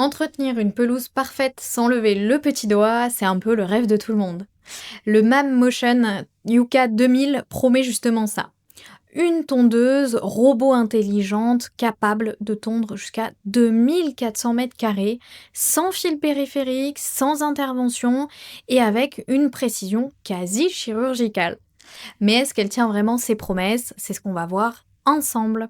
Entretenir une pelouse parfaite sans lever le petit doigt, c'est un peu le rêve de tout le monde. Le MAM Motion Yuka 2000 promet justement ça. Une tondeuse robot intelligente capable de tondre jusqu'à 2400 mètres carrés, sans fil périphérique, sans intervention et avec une précision quasi chirurgicale. Mais est-ce qu'elle tient vraiment ses promesses? C'est ce qu'on va voir ensemble.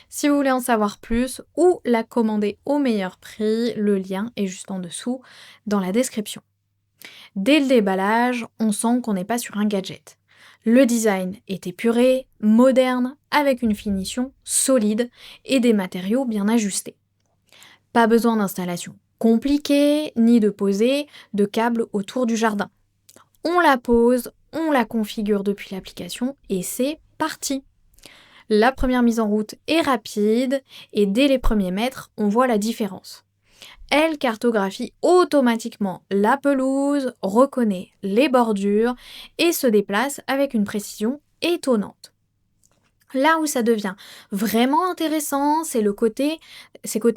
Si vous voulez en savoir plus ou la commander au meilleur prix, le lien est juste en dessous dans la description. Dès le déballage, on sent qu'on n'est pas sur un gadget. Le design est épuré, moderne, avec une finition solide et des matériaux bien ajustés. Pas besoin d'installation compliquée, ni de poser de câbles autour du jardin. On la pose, on la configure depuis l'application et c'est parti. La première mise en route est rapide et dès les premiers mètres, on voit la différence. Elle cartographie automatiquement la pelouse, reconnaît les bordures et se déplace avec une précision étonnante. Là où ça devient vraiment intéressant, c'est côté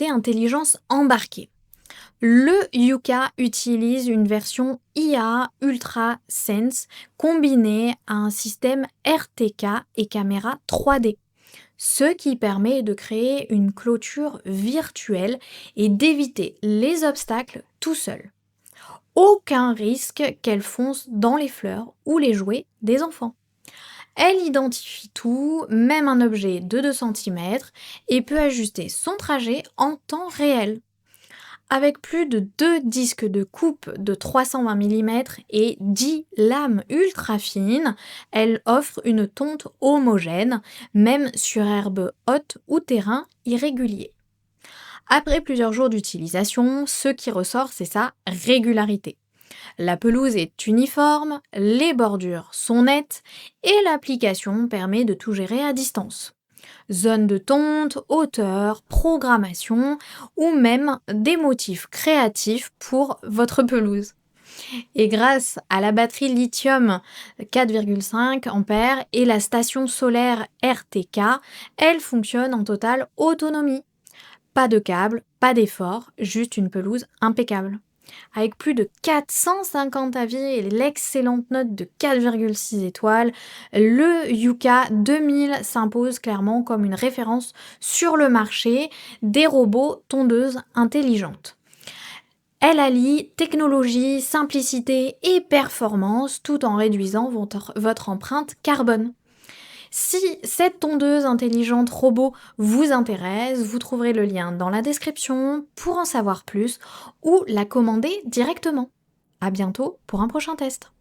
intelligence embarquée. Le Yuka utilise une version IA Ultra Sense combinée à un système RTK et caméra 3D, ce qui permet de créer une clôture virtuelle et d'éviter les obstacles tout seul. Aucun risque qu'elle fonce dans les fleurs ou les jouets des enfants. Elle identifie tout, même un objet de 2 cm, et peut ajuster son trajet en temps réel. Avec plus de 2 disques de coupe de 320 mm et 10 lames ultra fines, elle offre une tonte homogène, même sur herbe haute ou terrain irrégulier. Après plusieurs jours d'utilisation, ce qui ressort, c'est sa régularité. La pelouse est uniforme, les bordures sont nettes et l'application permet de tout gérer à distance. Zone de tonte, hauteur, programmation ou même des motifs créatifs pour votre pelouse. Et grâce à la batterie lithium 4,5 A et la station solaire RTK, elle fonctionne en totale autonomie. Pas de câble, pas d'effort, juste une pelouse impeccable. Avec plus de 450 avis et l'excellente note de 4,6 étoiles, le Yuka 2000 s'impose clairement comme une référence sur le marché des robots tondeuses intelligentes. Elle allie technologie, simplicité et performance tout en réduisant votre empreinte carbone. Si cette tondeuse intelligente robot vous intéresse, vous trouverez le lien dans la description pour en savoir plus ou la commander directement. À bientôt pour un prochain test.